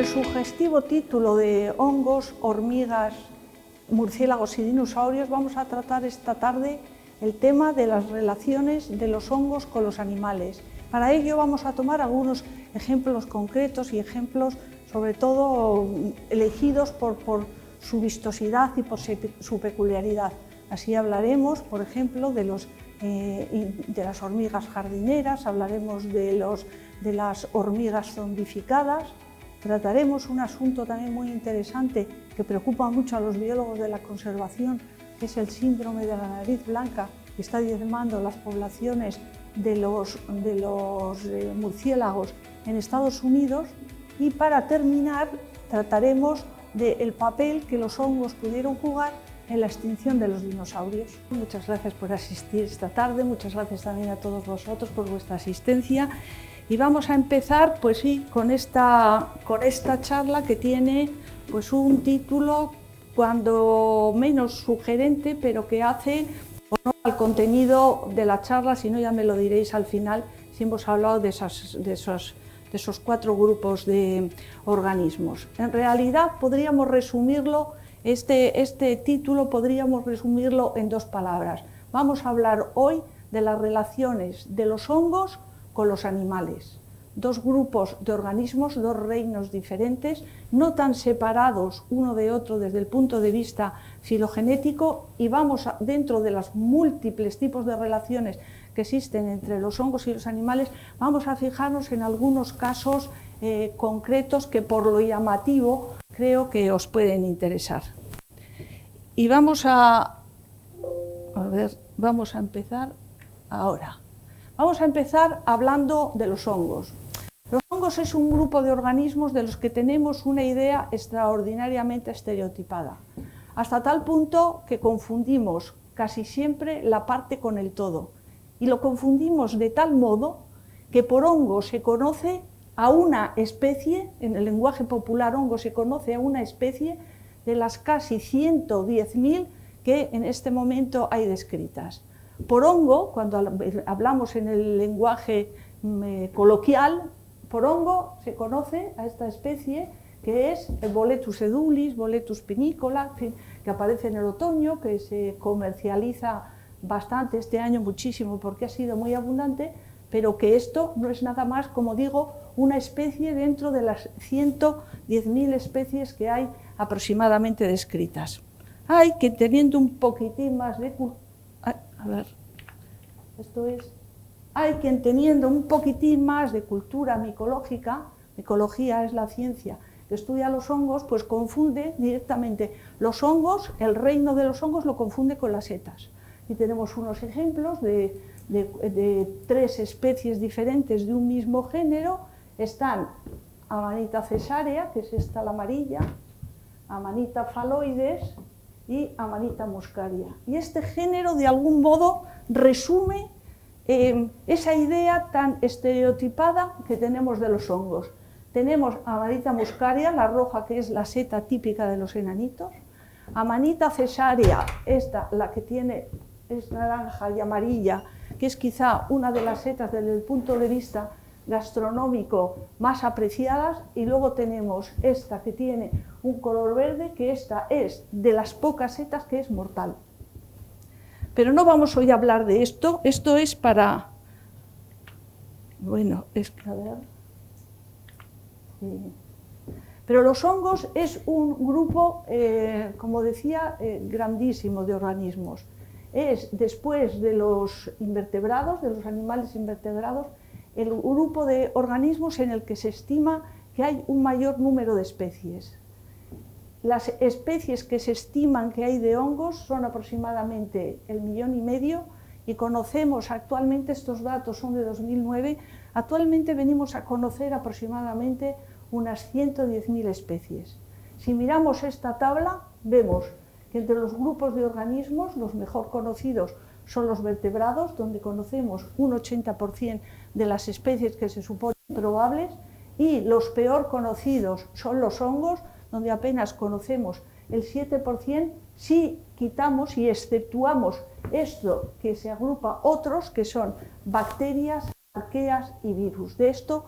el sugestivo título de hongos, hormigas, murciélagos y dinosaurios, vamos a tratar esta tarde el tema de las relaciones de los hongos con los animales. Para ello vamos a tomar algunos ejemplos concretos y ejemplos sobre todo elegidos por su vistosidad y por su peculiaridad. Así hablaremos, por ejemplo, de las hormigas jardineras, hablaremos de las hormigas zombificadas. Trataremos un asunto también muy interesante que preocupa mucho a los biólogos de la conservación, que es el síndrome de la nariz blanca, que está diezmando las poblaciones de los murciélagos en Estados Unidos. Y para terminar, trataremos del papel que los hongos pudieron jugar en la extinción de los dinosaurios. Muchas gracias por asistir esta tarde, muchas gracias también a todos vosotros por vuestra asistencia. Y vamos a empezar, pues sí, con esta charla que tiene pues un título cuando menos sugerente, pero que hace honor al contenido de la charla, si no ya me lo diréis al final, si hemos hablado de esos 4 grupos de organismos. En realidad podríamos resumirlo, este título podríamos resumirlo en 2 palabras. Vamos a hablar hoy de las relaciones de los hongos con los animales. 2 grupos de organismos, 2 reinos diferentes, no tan separados uno de otro desde el punto de vista filogenético, y vamos dentro de los múltiples tipos de relaciones que existen entre los hongos y los animales, vamos a fijarnos en algunos casos concretos que por lo llamativo creo que os pueden interesar. Y vamos a empezar ahora. Vamos a empezar hablando de los hongos. Los hongos es un grupo de organismos de los que tenemos una idea extraordinariamente estereotipada, hasta tal punto que confundimos casi siempre la parte con el todo. Y lo confundimos de tal modo que por hongo se conoce a una especie, en el lenguaje popular hongo se conoce a una especie de las casi 110.000 que en este momento hay descritas. Por hongo, cuando hablamos en el lenguaje coloquial, por hongo se conoce a esta especie que es el Boletus edulis, Boletus pinicola, que aparece en el otoño, que se comercializa bastante este año, muchísimo, porque ha sido muy abundante, pero que esto no es nada más, como digo, una especie dentro de las 110.000 especies que hay aproximadamente descritas. Hay que, teniendo un poquitín más de hay quien teniendo un poquitín más de cultura micológica, micología es la ciencia que estudia los hongos, pues confunde directamente los hongos, el reino de los hongos lo confunde con las setas. Y tenemos unos ejemplos de 3 especies diferentes de un mismo género. Están Amanita cesárea, que es esta la amarilla, Amanita phalloides y Amanita muscaria. Y este género de algún modo resume esa idea tan estereotipada que tenemos de los hongos. Tenemos Amanita muscaria, la roja, que es la seta típica de los enanitos. Amanita cesárea, esta, la que es naranja y amarilla, que es quizá una de las setas desde el punto de vista gastronómico más apreciadas, y luego tenemos esta que tiene un color verde, que esta es de las pocas setas que es mortal. Pero no vamos hoy a hablar de esto, esto es para... Bueno, es que a ver... Sí. Pero los hongos es un grupo, como decía, grandísimo de organismos. Es, después de los invertebrados, de los animales invertebrados, el grupo de organismos en el que se estima que hay un mayor número de especies. Las especies que se estiman que hay de hongos son aproximadamente 1,5 millones, y conocemos actualmente, estos datos son de 2009, actualmente venimos a conocer aproximadamente unas 110.000 especies. Si miramos esta tabla, vemos que entre los grupos de organismos los mejor conocidos son los vertebrados, donde conocemos un 80% de las especies que se suponen probables, y los peor conocidos son los hongos, donde apenas conocemos el 7%, si quitamos y exceptuamos esto que se agrupa otros, que son bacterias, arqueas y virus. De esto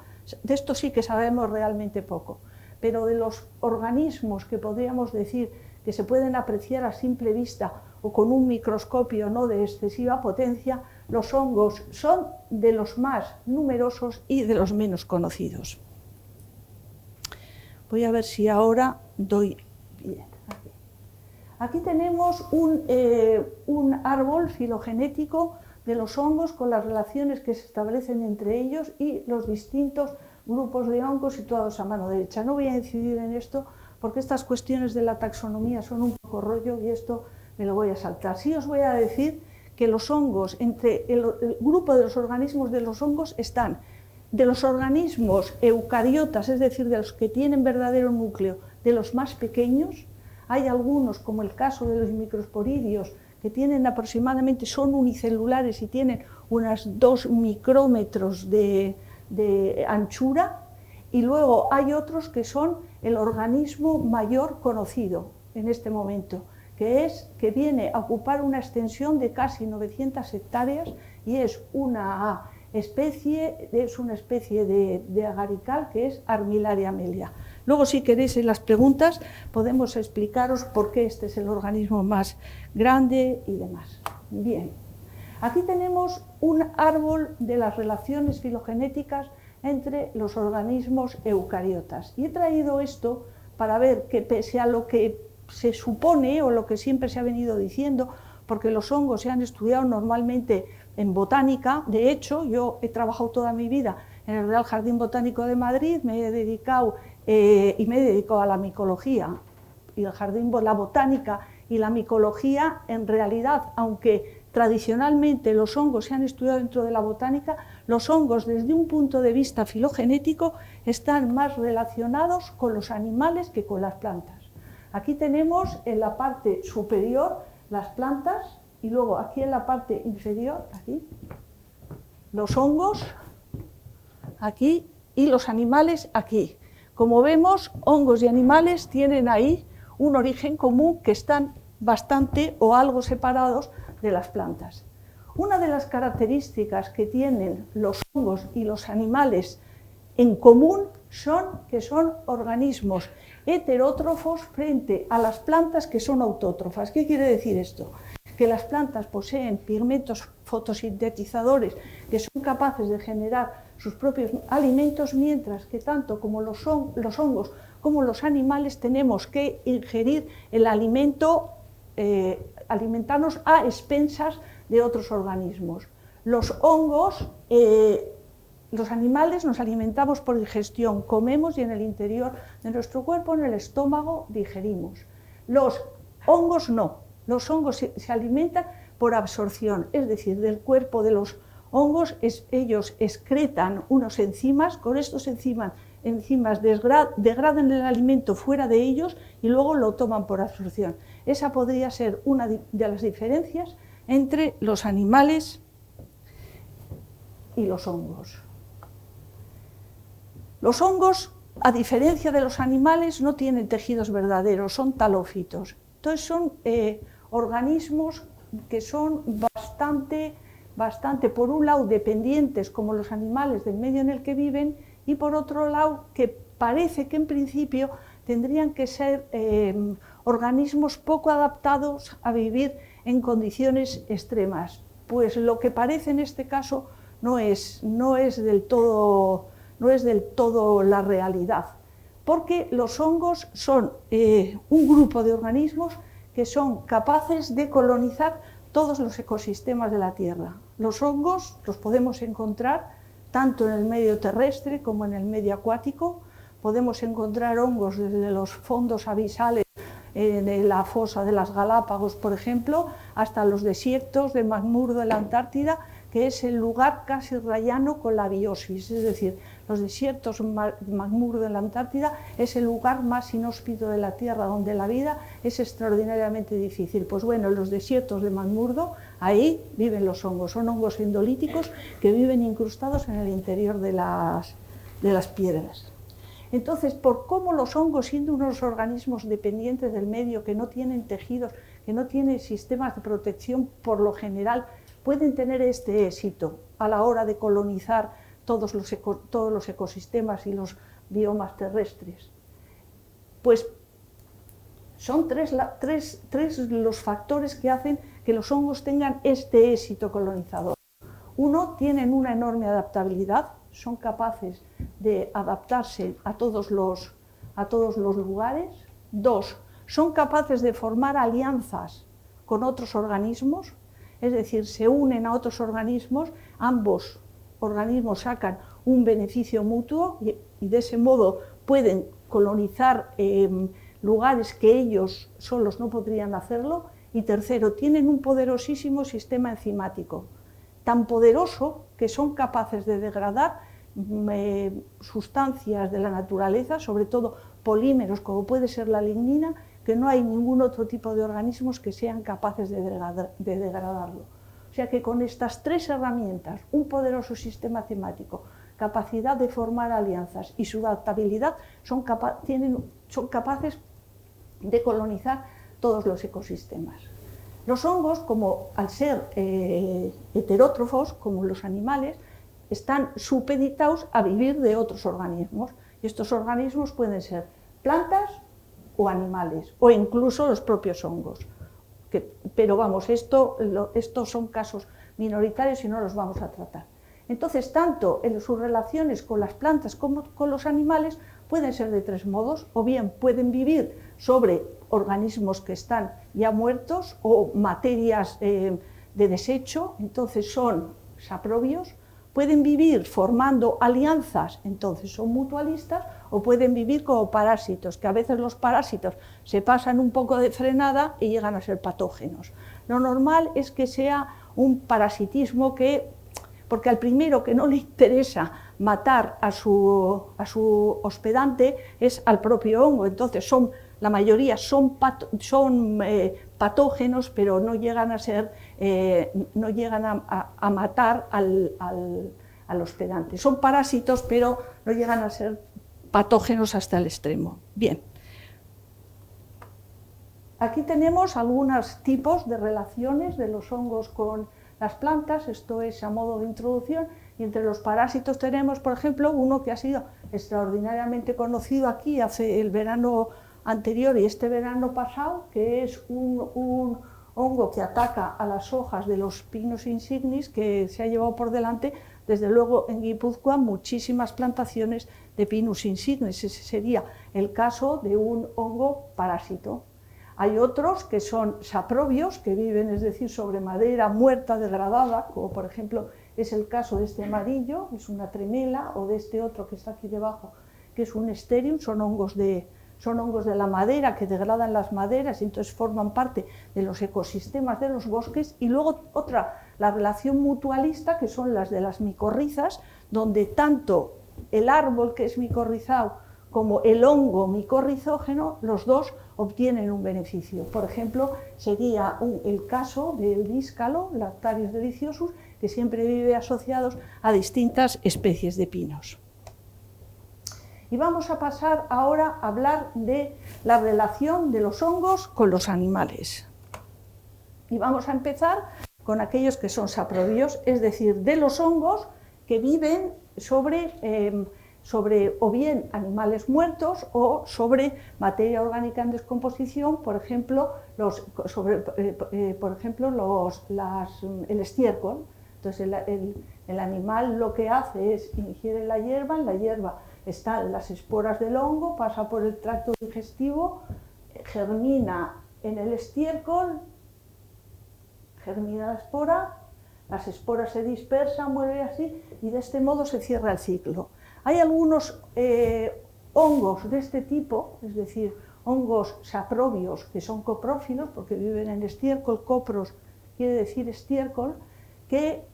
sí que sabemos realmente poco. pero de los organismos que podríamos decir que se pueden apreciar a simple vista o con un microscopio no de excesiva potencia, los hongos son de los más numerosos y de los menos conocidos. Voy a ver si ahora doy bien. Aquí tenemos un árbol filogenético de los hongos con las relaciones que se establecen entre ellos y los distintos grupos de hongos situados a mano derecha. No voy a incidir en esto porque estas cuestiones de la taxonomía son un poco rollo y esto me lo voy a saltar. Sí os voy a decir que los hongos, entre el grupo de los organismos de los hongos están de los organismos eucariotas, es decir, de los que tienen verdadero núcleo, de los más pequeños. Hay algunos, como el caso de los microsporidios, que tienen aproximadamente, son unicelulares y tienen unas 2 micrómetros de anchura, y luego hay otros que son el organismo mayor conocido en este momento, que viene a ocupar una extensión de casi 900 hectáreas y es una especie de agarical que es Armillaria amelia. Luego, si queréis en las preguntas, podemos explicaros por qué este es el organismo más grande y demás. Bien, aquí tenemos un árbol de las relaciones filogenéticas entre los organismos eucariotas. Y he traído esto para ver que pese a lo que se supone o lo que siempre se ha venido diciendo, porque los hongos se han estudiado normalmente en botánica. De hecho, yo he trabajado toda mi vida en el Real Jardín Botánico de Madrid, me he dedicado a la micología, y la botánica y la micología, en realidad, aunque tradicionalmente los hongos se han estudiado dentro de la botánica, los hongos desde un punto de vista filogenético están más relacionados con los animales que con las plantas. Aquí tenemos en la parte superior las plantas y luego aquí en la parte inferior, aquí, los hongos, aquí, y los animales aquí. Como vemos, hongos y animales tienen ahí un origen común, que están bastante o algo separados de las plantas. Una de las características que tienen los hongos y los animales en común son que son organismos heterótrofos frente a las plantas, que son autótrofas. ¿Qué quiere decir esto? Que las plantas poseen pigmentos fotosintetizadores que son capaces de generar sus propios alimentos, mientras que tanto como los hongos como los animales tenemos que ingerir el alimento, alimentarnos a expensas de otros organismos. Los hongos, los animales nos alimentamos por digestión, comemos y en el interior de nuestro cuerpo, en el estómago, digerimos. Los hongos no, los hongos se alimentan por absorción, es decir, del cuerpo de los hongos ellos excretan unas enzimas, con estos enzimas degradan el alimento fuera de ellos y luego lo toman por absorción. Esa podría ser una de las diferencias entre los animales y los hongos. Los hongos, a diferencia de los animales, no tienen tejidos verdaderos, son talófitos. Entonces son organismos que son bastante, por un lado, dependientes, como los animales, del medio en el que viven, y por otro lado, que parece que en principio tendrían que ser organismos poco adaptados a vivir en condiciones extremas. Pues lo que parece en este caso no es del todo la realidad, porque los hongos son un grupo de organismos que son capaces de colonizar todos los ecosistemas de la Tierra. Los hongos los podemos encontrar tanto en el medio terrestre como en el medio acuático. Podemos encontrar hongos desde los fondos abisales en la fosa de las Galápagos, por ejemplo, hasta los desiertos de McMurdo en la Antártida, que es el lugar casi rayano con la biosis, es decir, los desiertos McMurdo en la Antártida es el lugar más inhóspito de la Tierra, donde la vida es extraordinariamente difícil. Pues bueno, en los desiertos de McMurdo, ahí viven los hongos, son hongos endolíticos que viven incrustados en el interior de las piedras. Entonces, por cómo los hongos, siendo unos organismos dependientes del medio, que no tienen tejidos, que no tienen sistemas de protección por lo general, pueden tener este éxito a la hora de colonizar todos los ecosistemas y los biomas terrestres. Pues son tres los factores que hacen que los hongos tengan este éxito colonizador. Uno, tienen una enorme adaptabilidad, son capaces de adaptarse a todos los lugares. Dos, son capaces de formar alianzas con otros organismos, es decir, se unen a otros organismos, ambos organismos sacan un beneficio mutuo y de ese modo pueden colonizar lugares que ellos solos no podrían hacerlo. Y tercero, tienen un poderosísimo sistema enzimático, tan poderoso que son capaces de degradar sustancias de la naturaleza, sobre todo polímeros como puede ser la lignina, que no hay ningún otro tipo de organismos que sean capaces de degradarlo. O sea que con estas tres herramientas, un poderoso sistema enzimático, capacidad de formar alianzas y su adaptabilidad, son capaces de colonizar todos los ecosistemas. Los hongos, como al ser heterótrofos, como los animales, están supeditados a vivir de otros organismos. Y estos organismos pueden ser plantas o animales, o incluso los propios hongos. Pero vamos, estos son casos minoritarios y no los vamos a tratar. Entonces, tanto en sus relaciones con las plantas como con los animales pueden ser de tres modos, o bien pueden vivir sobre organismos que están ya muertos o materias de desecho, entonces son saprobios, pueden vivir formando alianzas, entonces son mutualistas, o pueden vivir como parásitos, que a veces los parásitos se pasan un poco de frenada y llegan a ser patógenos. Lo normal es que sea un parasitismo porque al primero que no le interesa matar a su hospedante es al propio hongo, entonces la mayoría son patógenos, pero no llegan a ser, no llegan a matar al hospedante. Son parásitos, pero no llegan a ser patógenos hasta el extremo. Bien. Aquí tenemos algunos tipos de relaciones de los hongos con las plantas, esto es a modo de introducción, y entre los parásitos tenemos, por ejemplo, uno que ha sido extraordinariamente conocido aquí hace el verano anterior y este verano pasado, que es un hongo que ataca a las hojas de los Pinus insignis, que se ha llevado por delante, desde luego en Guipúzcoa, muchísimas plantaciones de Pinus insignis. Ese sería el caso de un hongo parásito. Hay otros que son saprobios, que viven, es decir, sobre madera muerta, degradada, como por ejemplo es el caso de este amarillo, es una tremela, o de este otro que está aquí debajo, que es un Sterium, son hongos de la madera que degradan las maderas y entonces forman parte de los ecosistemas de los bosques. Y luego la relación mutualista, que son las de las micorrizas, donde tanto el árbol que es micorrizado como el hongo micorrizógeno, los dos obtienen un beneficio. Por ejemplo, sería el caso del díscalo, Lactarius deliciosus, que siempre vive asociados a distintas especies de pinos. Y vamos a pasar ahora a hablar de la relación de los hongos con los animales. Y vamos a empezar con aquellos que son saprobios, es decir, de los hongos que viven sobre o bien animales muertos o sobre materia orgánica en descomposición, por ejemplo, el estiércol. Entonces el animal lo que hace es ingiere la hierba, en la hierba están las esporas del hongo, pasa por el tracto digestivo, germina en el estiércol, germina la espora, las esporas se dispersan, muere así, y de este modo se cierra el ciclo. Hay algunos hongos de este tipo, es decir, hongos saprobios, que son coprófilos, porque viven en estiércol, copros quiere decir estiércol, que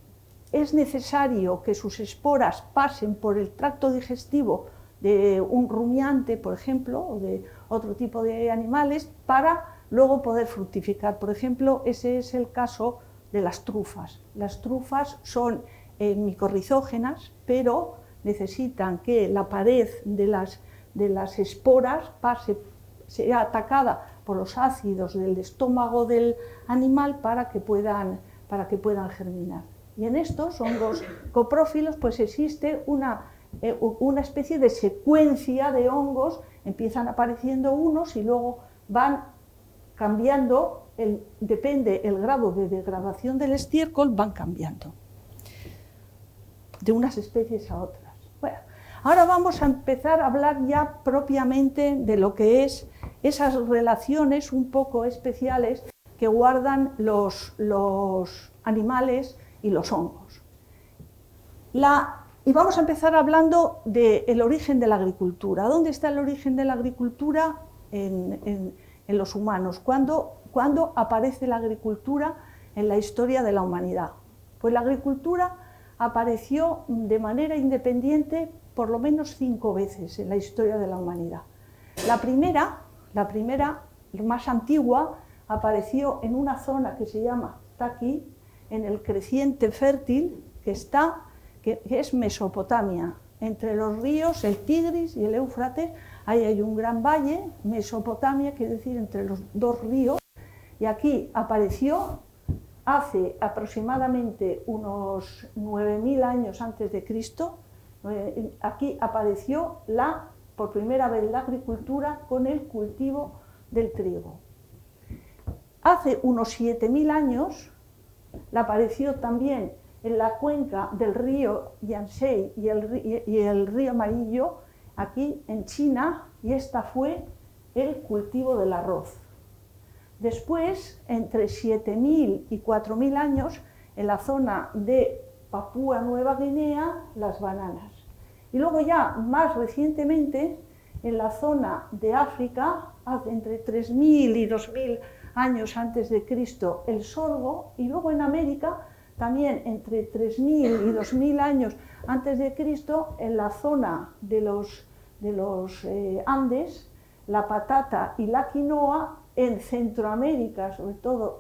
es necesario que sus esporas pasen por el tracto digestivo de un rumiante, por ejemplo, o de otro tipo de animales, para luego poder fructificar. Por ejemplo, ese es el caso de las trufas. Las trufas son micorrizógenas, pero necesitan que la pared de las esporas sea atacada por los ácidos del estómago del animal para que puedan germinar. Y en estos hongos coprófilos pues existe una una especie de secuencia de hongos, empiezan apareciendo unos y luego van cambiando, depende el grado de degradación del estiércol, van cambiando de unas especies a otras. Bueno, ahora vamos a empezar a hablar ya propiamente de lo que es esas relaciones un poco especiales que guardan los animales y los hongos. Y vamos a empezar hablando del origen de la agricultura. ¿Dónde está el origen de la agricultura en los humanos? ¿Cuándo aparece la agricultura en la historia de la humanidad? Pues la agricultura apareció de manera independiente por lo menos 5 veces en la historia de la humanidad. La primera, más antigua, apareció en una zona que se llama, está aquí, en el creciente fértil, que es Mesopotamia, entre los ríos, el Tigris y el Éufrates. Ahí hay un gran valle, Mesopotamia, quiere decir entre los 2 ríos, y aquí apareció hace aproximadamente unos 9.000 años antes de Cristo. Aquí apareció por primera vez la agricultura con el cultivo del trigo. Hace unos 7.000 años apareció también en la cuenca del río Yangtze y el río Amarillo, aquí en China, y esta fue el cultivo del arroz. Después, entre 7.000 y 4.000 años, en la zona de Papúa Nueva Guinea, las bananas. Y luego ya más recientemente, en la zona de África, entre 3.000 y 2.000 años antes de Cristo, el sorgo, y luego en América, también entre 3.000 y 2.000 años antes de Cristo, en la zona de los Andes, la patata y la quinoa. En Centroamérica, sobre todo,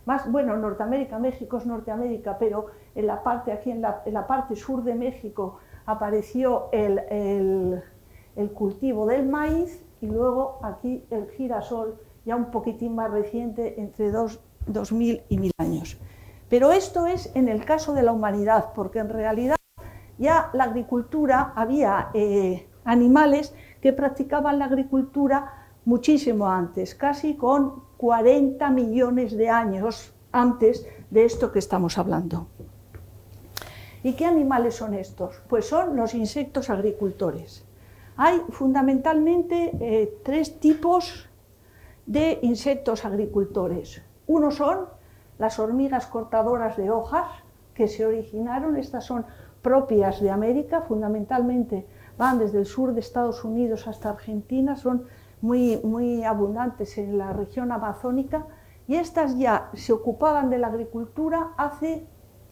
Norteamérica, México es Norteamérica, pero en la parte, aquí en la parte sur de México apareció el cultivo del maíz, y luego aquí el girasol, ya un poquitín más reciente, entre 2.000 y 1.000 años. Pero esto es en el caso de la humanidad, porque en realidad ya la agricultura, había animales que practicaban la agricultura muchísimo antes, casi con 40 millones de años antes de esto que estamos hablando. ¿Y qué animales son estos? Pues son los insectos agricultores. Hay fundamentalmente 3 tipos de insectos agricultores. Uno son las hormigas cortadoras de hojas, que se originaron, estas son propias de América, fundamentalmente van desde el sur de Estados Unidos hasta Argentina, son muy abundantes en la región amazónica, y estas ya se ocupaban de la agricultura hace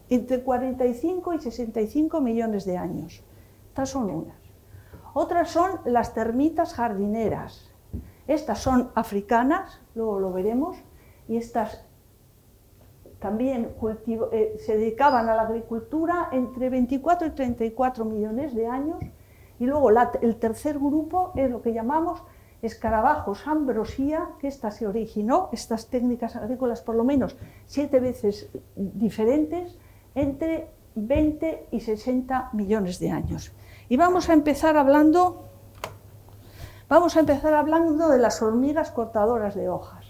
entre 45 y 65 millones de años. Estas son unas. Otras son las termitas jardineras. Estas son africanas, luego lo veremos, y estas también se dedicaban a la agricultura entre 24 y 34 millones de años. Y luego el tercer grupo es lo que llamamos escarabajos ambrosía, que esta se originó, estas técnicas agrícolas por lo menos 7 veces diferentes, entre 20 y 60 millones de años. Y vamos a empezar hablando de las hormigas cortadoras de hojas.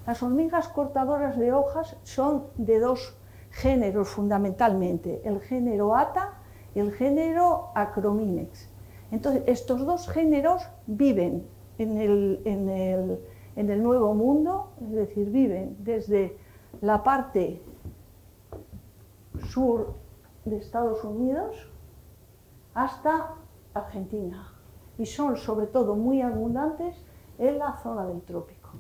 Las hormigas cortadoras de hojas son de 2 géneros fundamentalmente, el género Atta y el género Acrominex. Entonces, estos 2 géneros viven en el Nuevo Mundo, es decir, viven desde la parte sur de Estados Unidos hasta Argentina, y son sobre todo muy abundantes en la zona del trópico.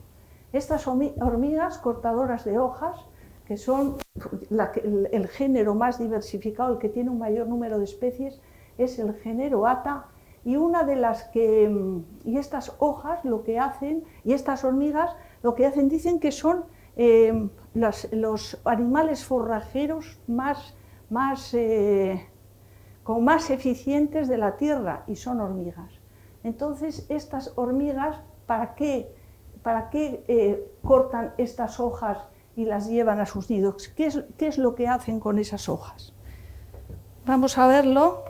Estas hormigas cortadoras de hojas, que son el género más diversificado, el que tiene un mayor número de especies, es el género Atta, y estas hojas lo que hacen, y estas hormigas lo que hacen, dicen que son los animales forrajeros con más eficientes de la tierra, y son hormigas. Entonces, estas hormigas, ¿para qué cortan estas hojas y las llevan a sus nidos? ¿Qué es lo que hacen con esas hojas? Vamos a verlo.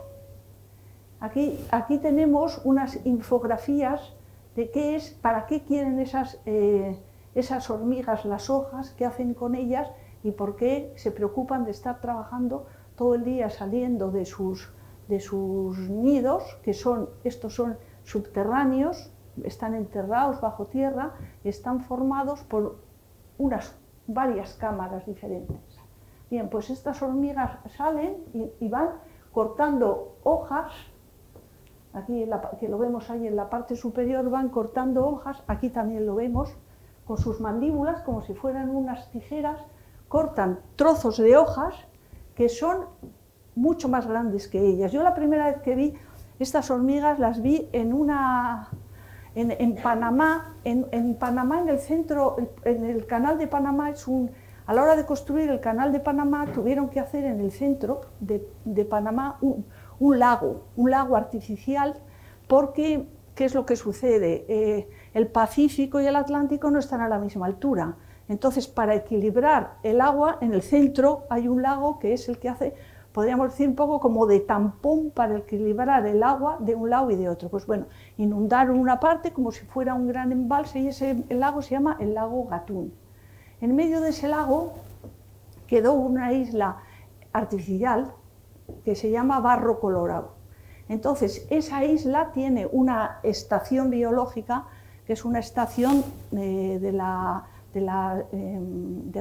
Aquí tenemos unas infografías de qué es, para qué quieren esas hormigas las hojas, qué hacen con ellas y por qué se preocupan de estar trabajando todo el día saliendo de sus nidos, estos son subterráneos, están enterrados bajo tierra, están formados por varias cámaras diferentes. Bien, pues estas hormigas salen y van cortando hojas, aquí que lo vemos ahí en la parte superior, van cortando hojas, aquí también lo vemos, con sus mandíbulas, como si fueran unas tijeras, cortan trozos de hojas que son mucho más grandes que ellas. Yo la primera vez que vi estas hormigas las vi en Panamá, en el centro, en el canal de Panamá, a la hora de construir el canal de Panamá tuvieron que hacer en el centro de Panamá un lago artificial, porque ¿qué es lo que sucede? El Pacífico y el Atlántico no están a la misma altura. Entonces, para equilibrar el agua, en el centro hay un lago que es el que hace, podríamos decir, un poco como de tampón para equilibrar el agua de un lado y de otro. Pues bueno, inundaron una parte como si fuera un gran embalse y el lago se llama el lago Gatún. En medio de ese lago quedó una isla artificial que se llama Barro Colorado. Entonces, esa isla tiene una estación biológica, que es una estación de la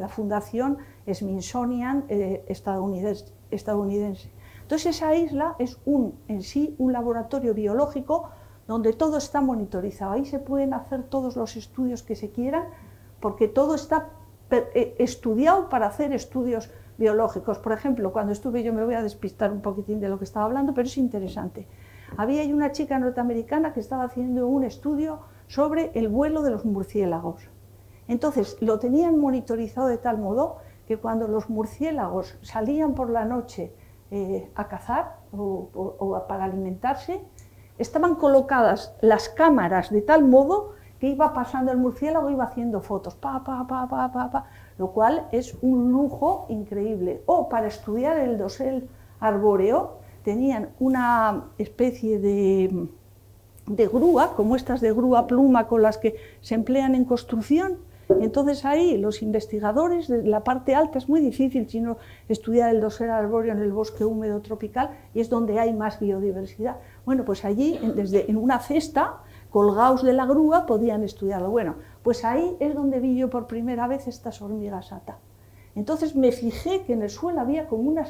Fundación Smithsonian estadounidense. Entonces, esa isla es en sí un laboratorio biológico donde todo está monitorizado. Ahí se pueden hacer todos los estudios que se quieran, porque todo está estudiado para hacer estudios biológicos. Por ejemplo, cuando estuve, yo me voy a despistar un poquitín de lo que estaba hablando, pero es interesante. Había una chica norteamericana que estaba haciendo un estudio sobre el vuelo de los murciélagos. Entonces, lo tenían monitorizado de tal modo que cuando los murciélagos salían por la noche a cazar o para alimentarse, estaban colocadas las cámaras de tal modo que iba pasando el murciélago, iba haciendo fotos, lo cual es un lujo increíble. O para estudiar el dosel arbóreo, tenían una especie de grúa, como estas de grúa pluma con las que se emplean en construcción. Entonces ahí los investigadores de la parte alta, es muy difícil sino estudiar el dosel arbóreo en el bosque húmedo tropical, y es donde hay más biodiversidad. Bueno, pues allí, en una cesta, colgados de la grúa, podían estudiarlo. Bueno, pues ahí es donde vi yo por primera vez estas hormigas ata. Entonces me fijé que en el suelo había como una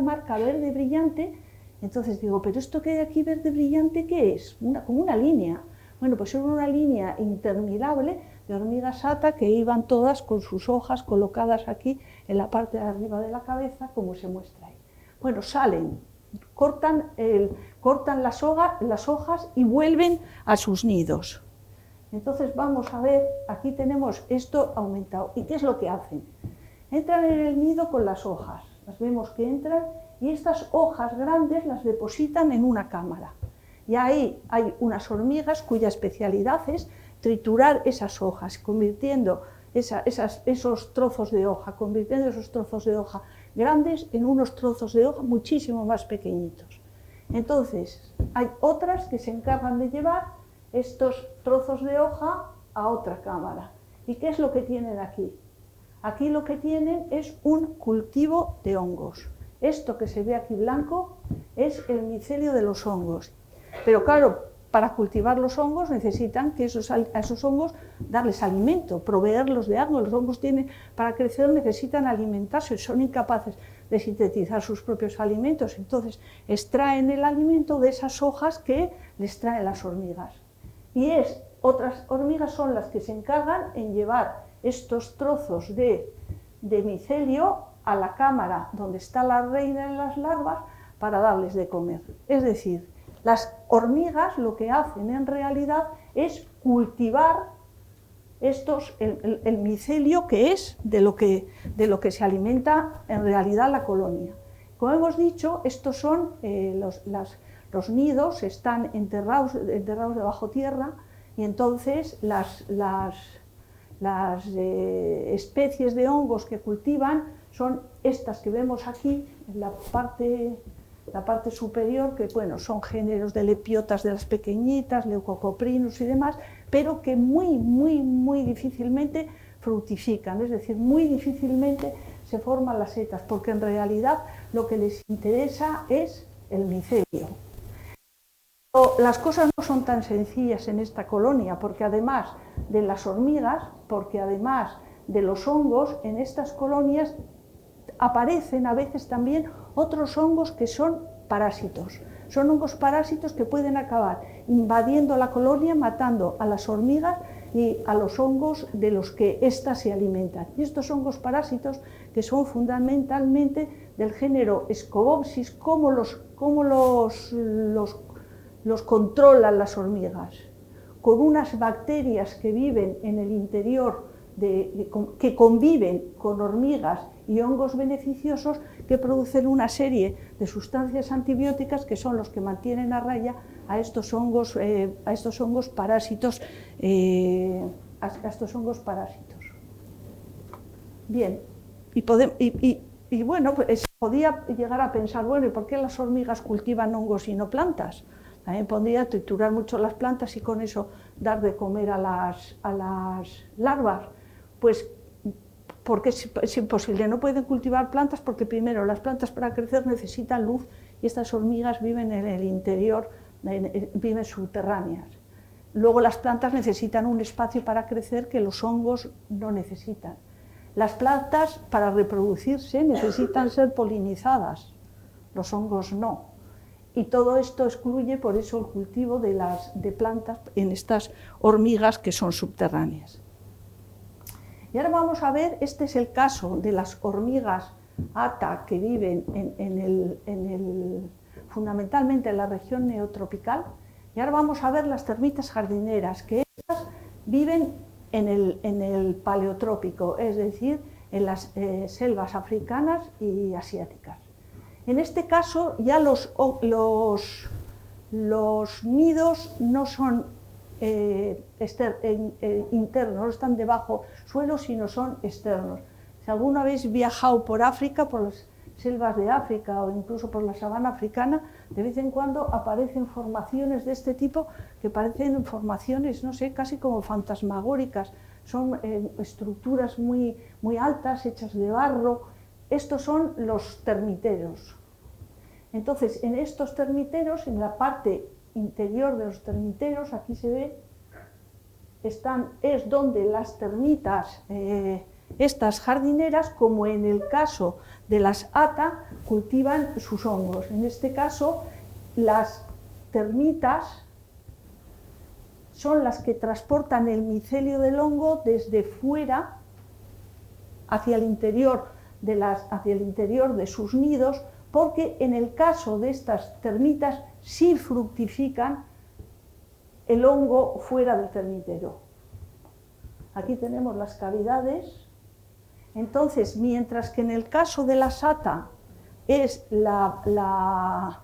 marca verde brillante. Entonces digo, ¿pero esto que hay aquí verde brillante qué es? Como una línea. Bueno, pues era una línea interminable de hormigas ata que iban todas con sus hojas colocadas aquí en la parte de arriba de la cabeza, como se muestra ahí. Bueno, salen, cortan las hojas y vuelven a sus nidos. Entonces vamos a ver, aquí tenemos esto aumentado. ¿Y qué es lo que hacen? Entran en el nido con las hojas, las vemos que entran, y estas hojas grandes las depositan en una cámara. Y ahí hay unas hormigas cuya especialidad es triturar esas hojas, convirtiendo esos trozos de hoja, grandes en unos trozos de hoja muchísimo más pequeñitos. Entonces, hay otras que se encargan de llevar estos trozos de hoja a otra cámara. ¿Y qué es lo que tienen aquí? Aquí lo que tienen es un cultivo de hongos. Esto que se ve aquí blanco es el micelio de los hongos. Pero claro, para cultivar los hongos necesitan que a esos hongos darles alimento, proveerlos de algo. Los hongos para crecer necesitan alimentarse, son incapaces de sintetizar sus propios alimentos. Entonces extraen el alimento de esas hojas que les traen las hormigas. Y otras hormigas son las que se encargan en llevar estos trozos de micelio a la cámara donde está la reina y las larvas para darles de comer. Es decir, las hormigas lo que hacen en realidad es cultivar el micelio, que es de lo que se alimenta en realidad la colonia. Como hemos dicho, estos son los nidos, están enterrados debajo tierra, y entonces las especies de hongos que cultivan son estas que vemos aquí en la parte la parte superior, que bueno, son géneros de lepiotas de las pequeñitas, leucocoprinus y demás, pero que muy difícilmente fructifican, es decir, muy difícilmente se forman las setas, porque en realidad lo que les interesa es el micelio. Pero las cosas no son tan sencillas en esta colonia, porque además de las hormigas, porque además de los hongos, en estas colonias aparecen a veces también otros hongos que son parásitos. Son hongos parásitos que pueden acabar invadiendo la colonia, matando a las hormigas y a los hongos de los que éstas se alimentan. Y estos hongos parásitos, que son fundamentalmente del género Scopopsis, ¿cómo los controlan las hormigas? Con unas bacterias que viven en el interior, que conviven con hormigas y hongos beneficiosos, que producen una serie de sustancias antibióticas que son los que mantienen a raya a estos hongos parásitos. Bien, y bueno, pues podía llegar a pensar, bueno, ¿y por qué las hormigas cultivan hongos y no plantas? También podría triturar mucho las plantas y con eso dar de comer a las larvas. Pues porque es imposible, no pueden cultivar plantas porque primero las plantas para crecer necesitan luz y estas hormigas viven en el interior, viven subterráneas. Luego las plantas necesitan un espacio para crecer que los hongos no necesitan. Las plantas para reproducirse necesitan ser polinizadas, los hongos no. Y todo esto excluye por eso el cultivo de plantas en estas hormigas que son subterráneas. Y ahora vamos a ver, este es el caso de las hormigas ata que viven fundamentalmente en la región neotropical. Y ahora vamos a ver las termitas jardineras, que estas viven en el paleotrópico, es decir, en las selvas africanas y asiáticas. En este caso ya los nidos no son internos, no están debajo suelo, sino son externos. Si alguna vez viajado por África, por las selvas de África o incluso por la sabana africana, de vez en cuando aparecen formaciones de este tipo que parecen formaciones, no sé, casi como fantasmagóricas. Son estructuras muy altas, hechas de barro. Estos son los termiteros. Entonces, en estos termiteros, en la parte interior de los termiteros, aquí se ve, es donde las termitas, estas jardineras, como en el caso de las ata, cultivan sus hongos. En este caso, las termitas son las que transportan el micelio del hongo desde fuera hacia el interior de sus nidos, porque en el caso de estas termitas sí fructifican el hongo fuera del termitero. Aquí tenemos las cavidades. Entonces, mientras que en el caso de la ata es la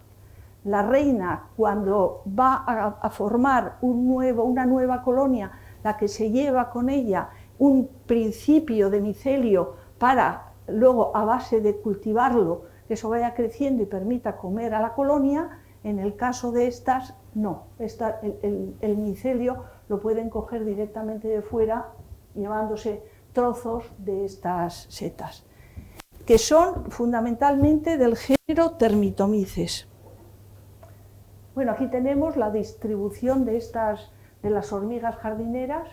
reina cuando va a formar una nueva colonia, la que se lleva con ella un principio de micelio para luego, a base de cultivarlo, que eso vaya creciendo y permita comer a la colonia. En el caso de estas, no. El micelio lo pueden coger directamente de fuera, llevándose trozos de estas setas, que son fundamentalmente del género Termitomyces. Bueno, aquí tenemos la distribución de las hormigas jardineras.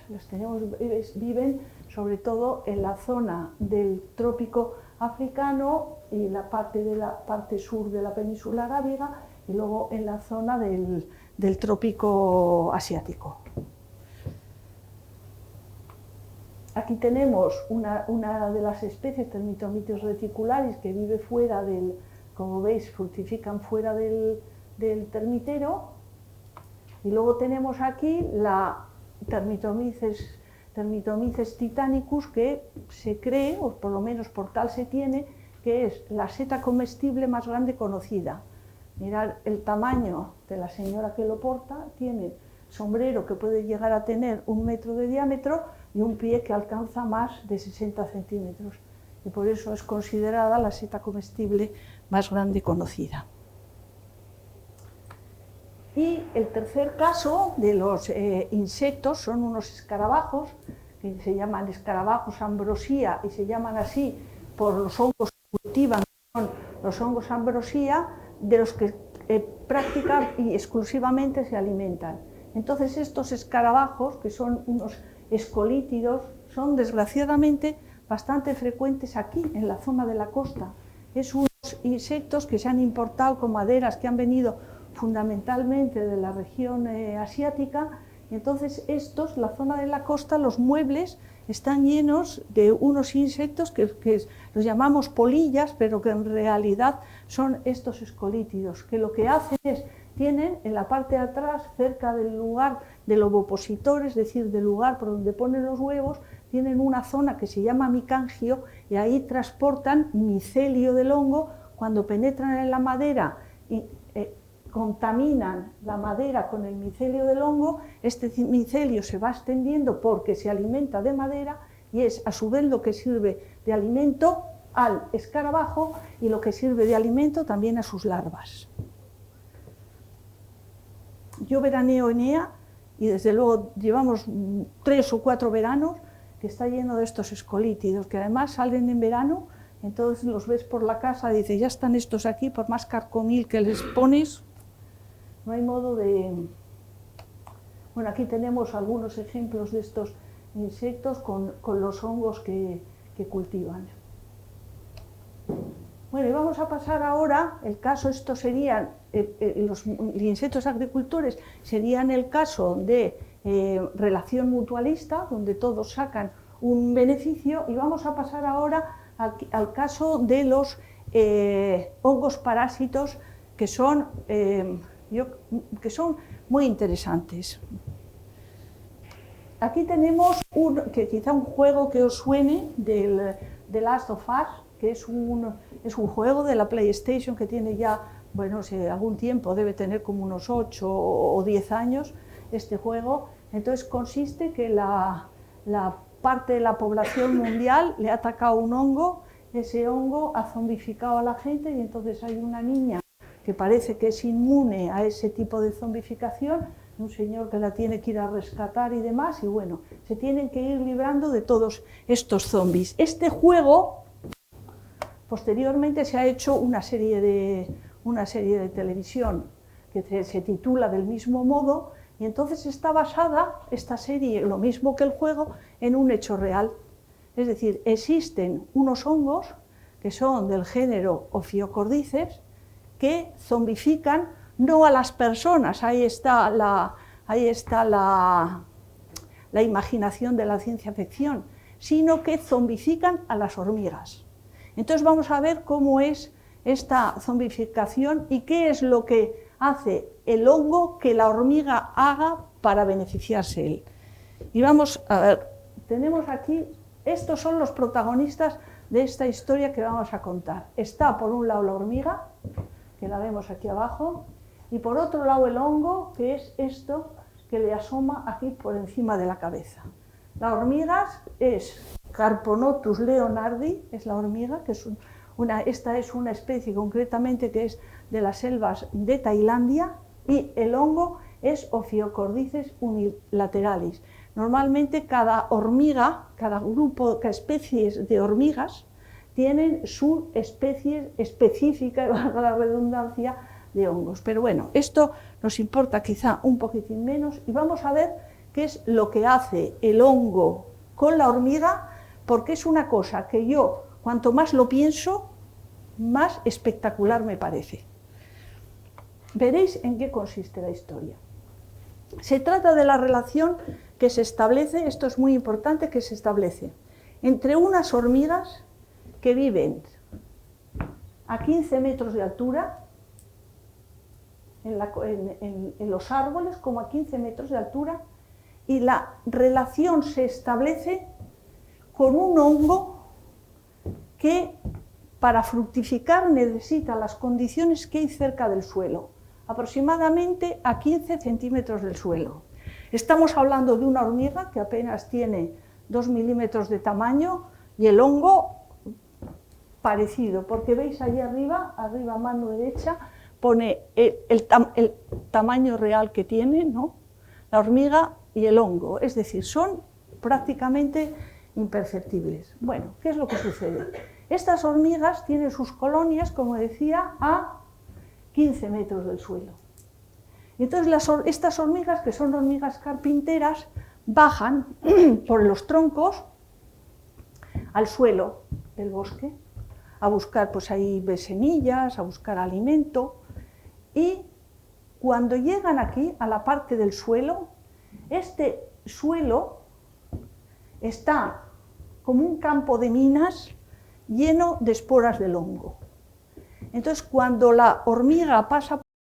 Viven sobre todo en la zona del trópico africano y la parte sur de la península arábiga, y luego en la zona del trópico asiático. Aquí tenemos una de las especies, Termitomyces reticularis, que vive fuera como veis, fructifican fuera del termitero. Y luego tenemos aquí la Termitomyces titanicus, que se cree, o por lo menos por tal se tiene, que es la seta comestible más grande conocida. Mirad el tamaño de la señora que lo porta, tiene sombrero que puede llegar a tener 1 metro de diámetro y un pie que alcanza más de 60 centímetros. Y por eso es considerada la seta comestible más grande conocida. Y el tercer caso de los insectos son unos escarabajos, que se llaman escarabajos ambrosía y se llaman así por los hongos que cultivan, son los hongos ambrosía, de los que práctica y exclusivamente se alimentan. Entonces estos escarabajos, que son unos escolítidos, son desgraciadamente bastante frecuentes aquí, en la zona de la costa. Es unos insectos que se han importado con maderas que han venido fundamentalmente de la región asiática, y entonces estos, la zona de la costa, los muebles están llenos de unos insectos que los llamamos polillas, pero que en realidad son estos escolítidos, que lo que hacen es, tienen en la parte de atrás, cerca del lugar del ovopositor, es decir, del lugar por donde ponen los huevos, tienen una zona que se llama micangio, y ahí transportan micelio del hongo. Cuando penetran en la madera y contaminan la madera con el micelio del hongo, este micelio se va extendiendo porque se alimenta de madera y es a su vez lo que sirve de alimento al escarabajo y lo que sirve de alimento también a sus larvas. Yo veraneo en EA y desde luego llevamos 3 o 4 veranos que está lleno de estos escolítidos, que además salen en verano, entonces los ves por la casa y dices, ya están estos aquí, por más carcomil que les pones, no hay modo de... Bueno, aquí tenemos algunos ejemplos de estos insectos con los hongos que cultivan. Bueno, y vamos a pasar ahora, el caso, estos serían, los insectos agricultores serían el caso de relación mutualista, donde todos sacan un beneficio, y vamos a pasar ahora al caso de los hongos parásitos, que son muy interesantes. Aquí tenemos quizá un juego que os suene del Last of Us, que es un juego de la PlayStation que tiene ya, bueno, algún tiempo, debe tener como unos 8 o 10 años este juego. Entonces consiste que la parte de la población mundial le ha atacado un hongo, ese hongo ha zombificado a la gente y entonces hay una niña que parece que es inmune a ese tipo de zombificación, un señor que la tiene que ir a rescatar y demás, y bueno, se tienen que ir librando de todos estos zombies. Este juego, posteriormente se ha hecho una serie de televisión que se titula del mismo modo, y entonces está basada esta serie, lo mismo que el juego, en un hecho real. Es decir, existen unos hongos que son del género Ophiocordyceps, que zombifican no a las personas, ahí está la imaginación de la ciencia ficción, sino que zombifican a las hormigas. Entonces vamos a ver cómo es esta zombificación y qué es lo que hace el hongo que la hormiga haga para beneficiarse él. Y vamos a ver, tenemos aquí, estos son los protagonistas de esta historia que vamos a contar. Está por un lado la hormiga, que la vemos aquí abajo, y por otro lado el hongo, que es esto que le asoma aquí por encima de la cabeza. La hormiga es Carponotus leonardi, es la hormiga, que es esta es una especie concretamente que es de las selvas de Tailandia, y el hongo es Ophiocordyceps unilateralis. Normalmente cada hormiga, cada especies de hormigas, tienen su especie específica, valga la redundancia, de hongos. Pero bueno, esto nos importa quizá un poquitín menos y vamos a ver qué es lo que hace el hongo con la hormiga, porque es una cosa que yo, cuanto más lo pienso, más espectacular me parece. Veréis en qué consiste la historia. Se trata de la relación que se establece, esto es muy importante, que se establece entre unas hormigas que viven a 15 metros de altura, en los árboles, como a 15 metros de altura, y la relación se establece con un hongo que para fructificar necesita las condiciones que hay cerca del suelo, aproximadamente a 15 centímetros del suelo. Estamos hablando de una hormiga que apenas tiene 2 milímetros de tamaño y el hongo parecido, porque veis allí arriba a mano derecha, pone el tamaño real que tiene, ¿no?, la hormiga y el hongo, es decir, son prácticamente imperceptibles. Bueno, ¿qué es lo que sucede? Estas hormigas tienen sus colonias, como decía, a 15 metros del suelo. Entonces estas hormigas, que son hormigas carpinteras, bajan por los troncos al suelo del bosque a buscar, pues ahí semillas, a buscar alimento, y cuando llegan aquí a la parte del suelo, este suelo está como un campo de minas lleno de esporas del hongo. Entonces, cuando la hormiga pasa